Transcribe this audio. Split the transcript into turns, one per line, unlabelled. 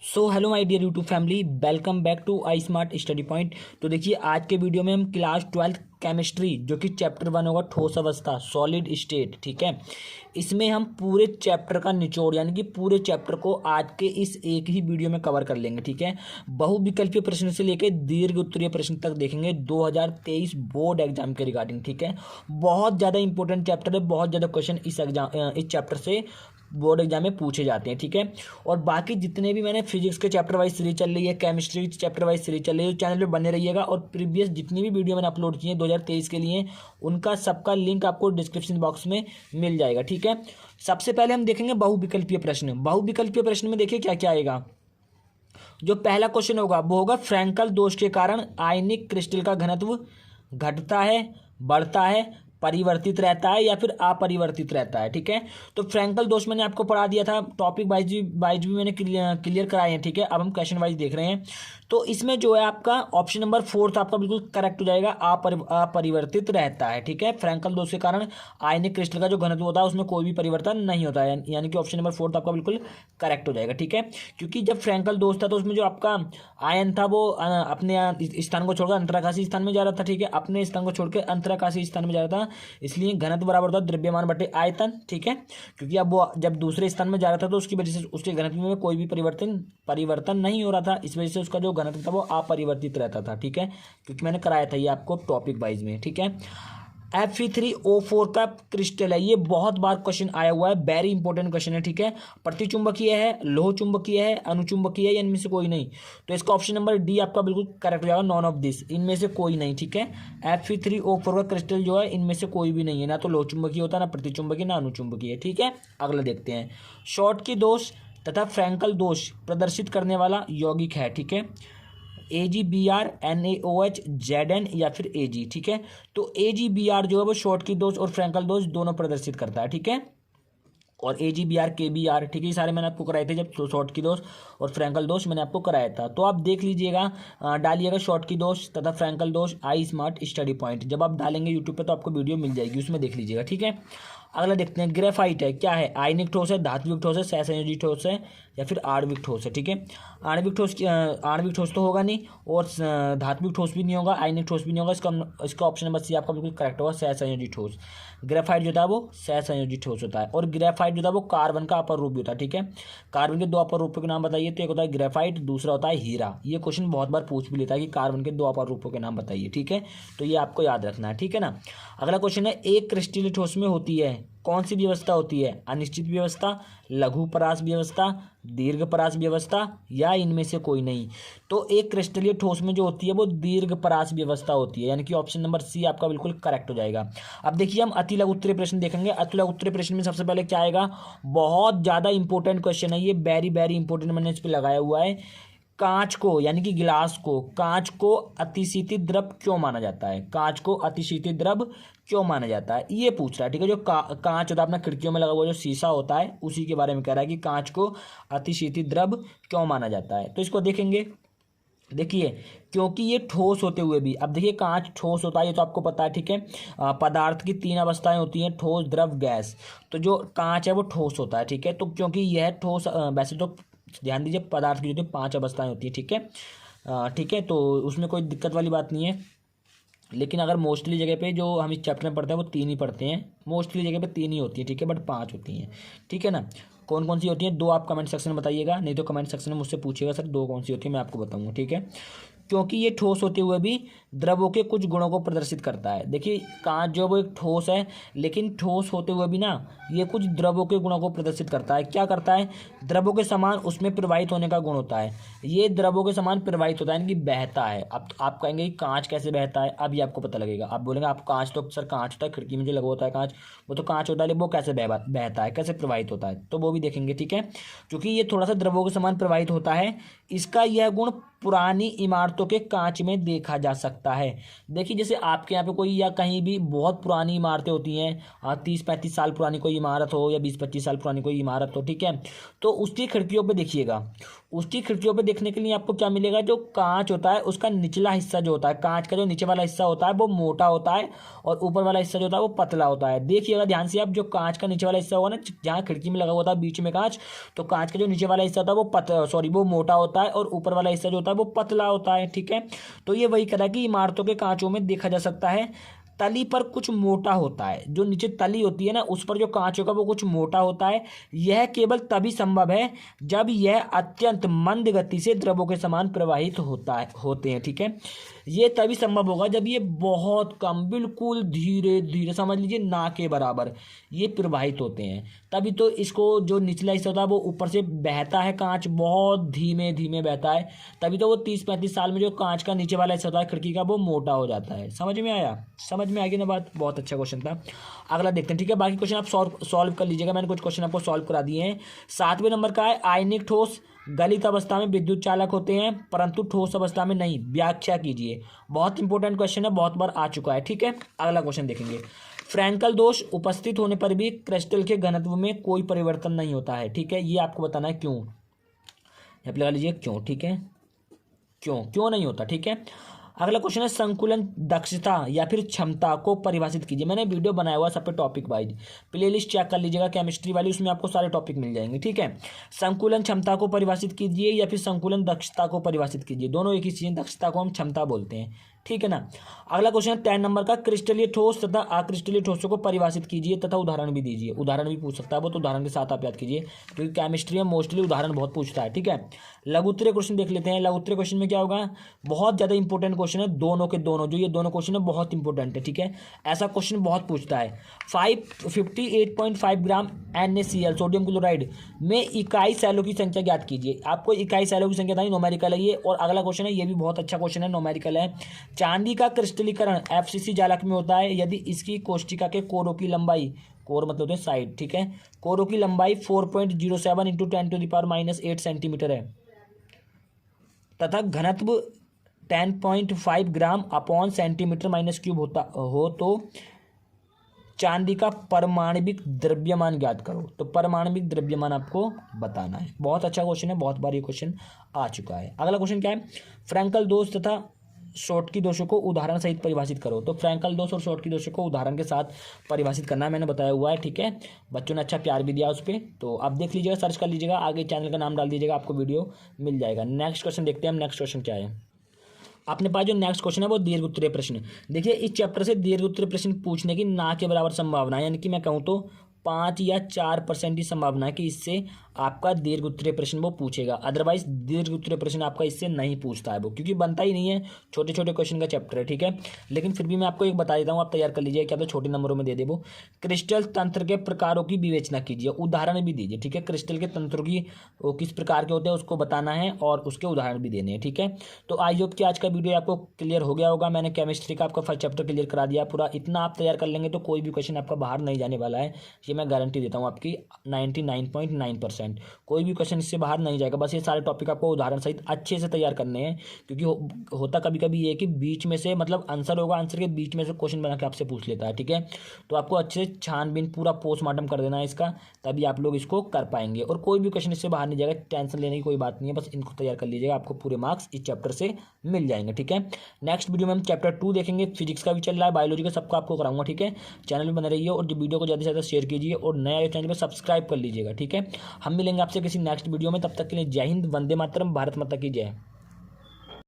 So hello my dear YouTube family, welcome back to I smart study point. तो देखिए आज के video में हम क्लास 12 केमिस्ट्री जो कि चैप्टर 1 होगा ठोस अवस्था सॉलिड स्टेट, ठीक है। इसमें हम पूरे चैप्टर का निचोड़ यानी कि पूरे चैप्टर को आज के इस एक ही वीडियो में कवर कर लेंगे, ठीक है। बहुविकल्पीय प्रश्न से लेकर दीर्घ उत्तरीय प्रश्न तक देखेंगे 2023 बोर्ड एग्जाम के रिगार्डिंग, ठीक है। बहुत ज़्यादा इंपॉर्टेंट चैप्टर है, बहुत ज़्यादा क्वेश्चन इस चैप्टर से बोर्ड एग्जाम में पूछे जाते हैं, ठीक है। और बाकी जितने भी मैंने फिजिक्स के चैप्टर वाइज सीरीज चल रही है, केमिस्ट्री चैप्टर वाइज सीरीज चल रही है, चैनल पे बने रहिएगा। और प्रीवियस जितनी भी वीडियो मैंने अपलोड की है 2023 के लिए, उनका सबका लिंक आपको डिस्क्रिप्शन बॉक्स में मिल जाएगा, ठीक है। सबसे पहले हम देखेंगे बहुविकल्पीय प्रश्न। बहुविकल्पीय प्रश्न में देखिए क्या क्या आएगा। जो पहला क्वेश्चन होगा वो होगा फ्रैंकल दोष के कारण आयनिक क्रिस्टल का घनत्व घटता है, बढ़ता है, परिवर्तित रहता है या फिर अपरिवर्तित रहता है, ठीक है। तो फ्रैंकल दोष मैंने आपको पढ़ा दिया था, टॉपिक वाइज भी मैंने क्लियर कराए हैं, ठीक है। अब हम क्वेश्चन वाइज देख रहे हैं। तो इसमें जो है आपका ऑप्शन नंबर 4 आपका बिल्कुल करेक्ट हो जाएगा, अपरिवर्तित रहता है, ठीक है। फ्रैंकल दोष के कारण आयनिक क्रिस्टल का जो घनत्व होता है उसमें कोई भी परिवर्तन नहीं होता है, यानी कि ऑप्शन नंबर 4 आपका बिल्कुल करेक्ट हो जाएगा, ठीक है। क्योंकि जब फ्रैंकल दोष था तो उसमें जो आपका आयन था वो अपने स्थान को छोड़कर अंतराकाशीय स्थान में जा रहा था, ठीक है। अपने स्थान को छोड़कर अंतराकाशीय स्थान में जा रहा था, इसलिए घनत्व बराबर था द्रव्यमान बटे आयतन, ठीक है। क्योंकि अब वो जब दूसरे स्थान में जा रहा था तो उसकी वजह से उसके घनत्व में कोई भी परिवर्तन नहीं हो रहा था, इस वजह से उसका जो घनत्व था वो अपरिवर्तित रहता था, ठीक है। क्योंकि मैंने कराया था ये आपको टॉपिक वाइज में, ठीक है। Fe3O4 का क्रिस्टल है, ये बहुत बार क्वेश्चन आया हुआ है, वेरी इंपॉर्टेंट क्वेश्चन है, ठीक है। प्रतिचुंबकीय है, लोह चुंबकीय है, अनुचुंबकीय है या इनमें से कोई नहीं। तो इसका ऑप्शन नंबर डी आपका बिल्कुल करेक्ट हो जाएगा, नॉन ऑफ दिस, इनमें से कोई नहीं, ठीक है। Fe3O4 का क्रिस्टल जो है इनमें से कोई भी नहीं है, ना तो लोह चुंबकीय होता, ना प्रतिचुंबकीय, ना अनुचुंबकीय, ठीक है। अगला देखते हैं। शॉर्टकी दोष तथा फ्रैंकल दोष प्रदर्शित करने वाला यौगिक है, ठीक है। AgBr, NaOH, Zn या फिर Ag, ठीक है। तो AgBr जो है वो शॉर्टकी दोष और फ्रैंकल दोष दोनों प्रदर्शित करता है, ठीक है। और AgBr, KBr, ठीक है, ये सारे मैंने आपको कराए थे जब शॉर्ट की दोष और फ्रैंकल दोष मैंने आपको कराया था। तो आप देख लीजिएगा, डालिएगा शॉर्ट की दोष तथा फ्रैंकल दोष आई स्मार्ट स्टडी पॉइंट। जब आप डालेंगे यूट्यूब पे तो आपको वीडियो मिल जाएगी, उसमें देख लीजिएगा, ठीक है। अगला देखते हैं। ग्रेफाइट है, क्या है? आयनिक ठोस है, धात्विक ठोस है, सहसंयोजी ठोस है या फिर आणविक ठोस है, ठीक है। आणविक ठोस तो होगा नहीं और धात्विक ठोस भी नहीं होगा, आयनिक ठोस भी नहीं होगा। इसका ऑप्शन नंबर सी आपका बिल्कुल करेक्ट होगा, सहसंयोजी ठोस। ग्रेफाइट जो था वो सहसंयोजी ठोस होता है। और ग्रेफाइट जो था वो कार्बन का अपर रूप भी होता है, ठीक है। कार्बन के दो अपर रूपों के नाम बताइए, तो एक होता है ग्रेफाइट, दूसरा होता है हीरा। ये क्वेश्चन बहुत बार पूछ भी लेता है कि कार्बन के दो अपर रूपों के नाम बताइए, ठीक है। तो ये आपको याद रखना है, ठीक है ना। अगला क्वेश्चन है, एक क्रिस्टलीय ठोस में होती है कौन सी व्यवस्था होती है? अनिश्चित व्यवस्था, लघु परास व्यवस्था, दीर्घ परास व्यवस्था या इनमें से कोई नहीं। तो एक क्रिस्टलीय ठोस में जो होती है वो दीर्घ परास व्यवस्था होती है, यानी कि ऑप्शन नंबर सी आपका बिल्कुल करेक्ट हो जाएगा। अब देखिए हम अति लघु उत्तरीय प्रश्न देखेंगे। अति लघु उत्तरीय प्रश्न में सबसे पहले क्या आएगा? बहुत ज्यादा इंपॉर्टेंट क्वेश्चन है ये, वेरी वेरी इंपॉर्टेंट, मैंने इस पर लगाया हुआ है। कांच को यानी कि गिलास को, कांच को अतिशीतित द्रव क्यों माना जाता है? कांच को अतिशीतित द्रव क्यों माना जाता है, ये पूछ रहा है, ठीक है। जो कांच होता है अपना खिड़कियों में लगा हुआ जो शीशा होता है, उसी के बारे में कह रहा है कि कांच को अतिशीतित द्रव क्यों माना जाता है। तो इसको देखेंगे। देखिए, क्योंकि ये ठोस होते हुए भी, अब देखिए कांच ठोस होता है ये तो आपको पता है, ठीक है। पदार्थ की 3 अवस्थाएं होती हैं, ठोस, द्रव, गैस। तो जो कांच है वो ठोस होता है, ठीक है। तो क्योंकि यह ठोस, वैसे तो ध्यान दीजिए पदार्थ की जो 5 अवस्थाएं होती है, ठीक है, ठीक है। तो उसमें कोई दिक्कत वाली बात नहीं है, लेकिन अगर मोस्टली जगह पे जो हम इस चैप्टर में पढ़ते हैं वो 3 ही पढ़ते हैं, मोस्टली जगह पे 3 ही होती है, ठीक है, बट 5 होती हैं, ठीक है ना। कौन कौन सी होती हैं 2 आप कमेंट सेक्शन में बताइएगा, नहीं तो कमेंट सेक्शन में मुझसे पूछिएगा सर 2 कौन सी होती है, मैं आपको बताऊंगा, ठीक है। क्योंकि ये ठोस होते हुए भी द्रवों के कुछ गुणों को प्रदर्शित करता है। देखिए कांच जो वो एक ठोस है, लेकिन ठोस होते हुए भी ना ये कुछ द्रवों के गुणों को प्रदर्शित करता है। क्या करता है? द्रवों के समान उसमें प्रवाहित होने का गुण होता है। ये द्रवों के समान प्रवाहित होता है, यानी कि बहता है। अब आप कहेंगे कि कांच कैसे बहता है, अब ये आपको पता लगेगा। आप बोलेंगे आप कांच तो सर कांच होता है, खिड़की में जो लगा होता है कांच, वो तो कांच होता है, लेकिन वो कैसे बहता है, कैसे प्रवाहित होता है, तो वो भी देखेंगे, ठीक है। क्योंकि ये थोड़ा सा द्रवों के समान प्रवाहित होता है, इसका यह गुण पुरानी इमारतों के कांच में देखा जा सकता है। देखिए जैसे आपके यहाँ पे कोई या कहीं भी बहुत पुरानी इमारतें होती हैं, 30-35 साल पुरानी कोई इमारत हो या 20-25 साल पुरानी कोई इमारत हो, ठीक है, तो उसकी खिड़कियों पे देखिएगा, उसकी खिड़कियों पे देखने के लिए आपको क्या मिलेगा, जो कांच होता है उसका निचला हिस्सा जो होता है, कांच का जो नीचे वाला हिस्सा होता है वो मोटा होता है और ऊपर वाला हिस्सा जो होता है वो पतला होता है। देखिएगा ध्यान से आप, जो कांच का नीचे वाला हिस्सा होगा ना, जहाँ खिड़की में लगा हुआ था बीच में कांच, तो कांच का जो नीचे वाला हिस्सा होता है वो मोटा होता है और ऊपर वाला हिस्सा जो होता है वो पतला होता है, ठीक है। तो ये वही करा कि इमारतों के कांचों में देखा जा सकता है, तली पर कुछ मोटा होता है, जो नीचे तली होती है ना उस पर जो कांच होगा वो कुछ मोटा होता है। यह केवल तभी संभव है जब यह अत्यंत मंद गति से द्रवों के समान प्रवाहित होते हैं, ठीक है। ये तभी संभव होगा जब ये बहुत कम, बिल्कुल धीरे धीरे, समझ लीजिए ना के बराबर ये प्रवाहित होते हैं, तभी तो इसको जो निचला हिस्सा होता है वो ऊपर से बहता है, कांच बहुत धीमे धीमे बहता है, तभी तो वो 30-35 साल में जो कांच का नीचे वाला हिस्सा होता है खिड़की का वो मोटा हो जाता है। समझ में आया? समझ में आ गई ना बात? बहुत अच्छा क्वेश्चन था। अगला देखते हैं, ठीक है। बाकी क्वेश्चन आप सॉल्व कर लीजिएगा, मैंने कुछ क्वेश्चन आपको सॉल्व करा दिए हैं। 7वें नंबर का है, आयनिक ठोस गलित अवस्था में विद्युत चालक होते हैं परंतु ठोस अवस्था में नहीं, व्याख्या कीजिए। बहुत इंपॉर्टेंट क्वेश्चन है, बहुत बार आ चुका है, ठीक है। अगला क्वेश्चन देखेंगे, फ्रैंकल दोष उपस्थित होने पर भी क्रिस्टल के घनत्व में कोई परिवर्तन नहीं होता है, ठीक है। ये आपको बताना है क्यों, यहाँ पे लगा लीजिए क्यों, ठीक है, क्यों नहीं होता, ठीक है। अगला क्वेश्चन है, संकुलन दक्षता या फिर क्षमता को परिभाषित कीजिए। मैंने वीडियो बनाया हुआ सब पे टॉपिक वाइज, प्लेलिस्ट चेक कर लीजिएगा केमिस्ट्री वाली, उसमें आपको सारे टॉपिक मिल जाएंगे, ठीक है। संकुलन क्षमता को परिभाषित कीजिए या फिर संकुलन दक्षता को परिभाषित कीजिए, दोनों एक ही चीज। दक्षता को हम क्षमता बोलते हैं, ठीक है ना। अगला क्वेश्चन है 10 नंबर का, क्रिस्टलीय ठोस तथा अक्रिस्टलीय ठोसों को परिभाषित कीजिए तथा उदाहरण भी दीजिए। उदाहरण भी पूछ सकता है वो, तो उदाहरण के साथ आप याद कीजिए क्योंकि केमिस्ट्री में मोस्टली उदाहरण बहुत पूछता है, ठीक है। लघुत्तरीय क्वेश्चन देख लेते हैं। लघुत्तरीय क्वेश्चन में क्या होगा, बहुत ज्यादा इंपॉर्टेंट क्वेश्चन है, दोनों के दोनों, जो ये दोनों क्वेश्चन है बहुत इंपॉर्टेंट है, ठीक है। ऐसा क्वेश्चन बहुत पूछता है। 58.5 ग्राम NaCl सोडियम क्लोराइड में इकाई सैलों की संख्या ज्ञात कीजिए। आपको इकाई सैलों की संख्या था, न्यूमेरिकल है ये। और अगला क्वेश्चन है, ये भी बहुत अच्छा क्वेश्चन है, न्यूमेरिकल है। चांदी का क्रिस्टलीकरण FCC जालक में होता है यदि इसकी कोष्टिका के कोरों की लंबाई, कोर मतलब होते हैं साइड, ठीक है, कोरों की लंबाई 4.07 इंटू 10⁻⁸ सेंटीमीटर है तथा घनत्व 10.5 ग्राम अपॉन सेंटीमीटर माइनस क्यूब हो तो चांदी का परमाणविक द्रव्यमान ज्ञात करो। तो परमाणविक द्रव्यमान आपको बताना है। बहुत अच्छा क्वेश्चन है, बहुत बार ये क्वेश्चन आ चुका है। अगला क्वेश्चन क्या है, फ्रैंकल दोष तथा शॉर्टकी दोषों को उदाहरण सहित परिभाषित करो। तो फ्रैंकल दोष और शॉर्टकी दोषों को उदाहरण के साथ परिभाषित करना है, मैंने बताया हुआ है, ठीक है। बच्चों ने अच्छा प्यार भी दिया उस पर, तो आप देख लीजिएगा, सर्च कर लीजिएगा, आगे चैनल का नाम डाल दीजिएगा, आपको वीडियो मिल जाएगा। नेक्स्ट क्वेश्चन देखते हैं हम। नेक्स्ट क्वेश्चन क्या है अपने पास, जो नेक्स्ट क्वेश्चन है वो दीर्घ उत्तरीय प्रश्न। देखिए इस चैप्टर से दीर्घ उत्तरीय प्रश्न पूछने की ना के बराबर संभावना है, यानी कि मैं कहूँ तो 5 या 4% की संभावना है कि इससे आपका दीर्घ उत्तरीय प्रश्न वो पूछेगा। अदरवाइज दीर्घ उत्तरीय प्रश्न आपका इससे नहीं पूछता है वो, क्योंकि बनता ही नहीं है, छोटे छोटे क्वेश्चन का चैप्टर है, ठीक है। लेकिन फिर भी मैं आपको एक बता देता हूँ, आप तैयार कर लीजिए, क्या तो छोटे नंबरों में दे दे वो। क्रिस्टल तंत्र के प्रकारों की विवेचना कीजिए, उदाहरण भी दीजिए, ठीक है। क्रिस्टल के तंत्रों की वो किस प्रकार के होते हैं उसको बताना है और उसके उदाहरण भी देने हैं, ठीक है। तो आई होप कि आज का वीडियो आपको क्लियर हो गया होगा। मैंने केमिस्ट्री का आपका फर्स्ट चैप्टर क्लियर करा दिया पूरा। इतना आप तैयार कर लेंगे तो कोई भी क्वेश्चन आपका बाहर नहीं जाने वाला है, ये मैं गारंटी देता हूँ आपकी 99.9%। कोई भी क्वेश्चन इससे बाहर नहीं जाएगा। बस ये सारे टॉपिक आपको उदाहरण सहित अच्छे से तैयार करने हैं, क्योंकि होता कभी कभी ये कि बीच में से, मतलब आंसर होगा, आंसर के बीच में से क्वेश्चन बना के आपसे पूछ लेता है, ठीक है। तो आपको अच्छे से छानबीन पूरा पोस्टमार्टम कर देना है इसका, तभी आप लोग इसको कर पाएंगे। और कोई भी क्वेश्चन इससे बाहर नहीं जाएगा, टेंशन लेने की कोई बात नहीं है, बस इनको तैयार कर लीजिएगा, आपको पूरे मार्क्स इस चैप्टर से मिल जाएंगे, ठीक है। नेक्स्ट वीडियो में हम चैप्टर 2 देखेंगे, फिजिक्स का भी चल रहा है, बायोलॉजी का, सबका आपको कराऊंगा, ठीक है। चैनल में बने रहिए और वीडियो को ज़्यादा से ज़्यादा शेयर कीजिए और नया चैनल पर सब्सक्राइब कर लीजिएगा, ठीक है। हम मिलेंगे आपसे किसी नेक्स्ट वीडियो में, तब तक के लिए जय हिंद, वंदे मातरम, भारत माता की जय।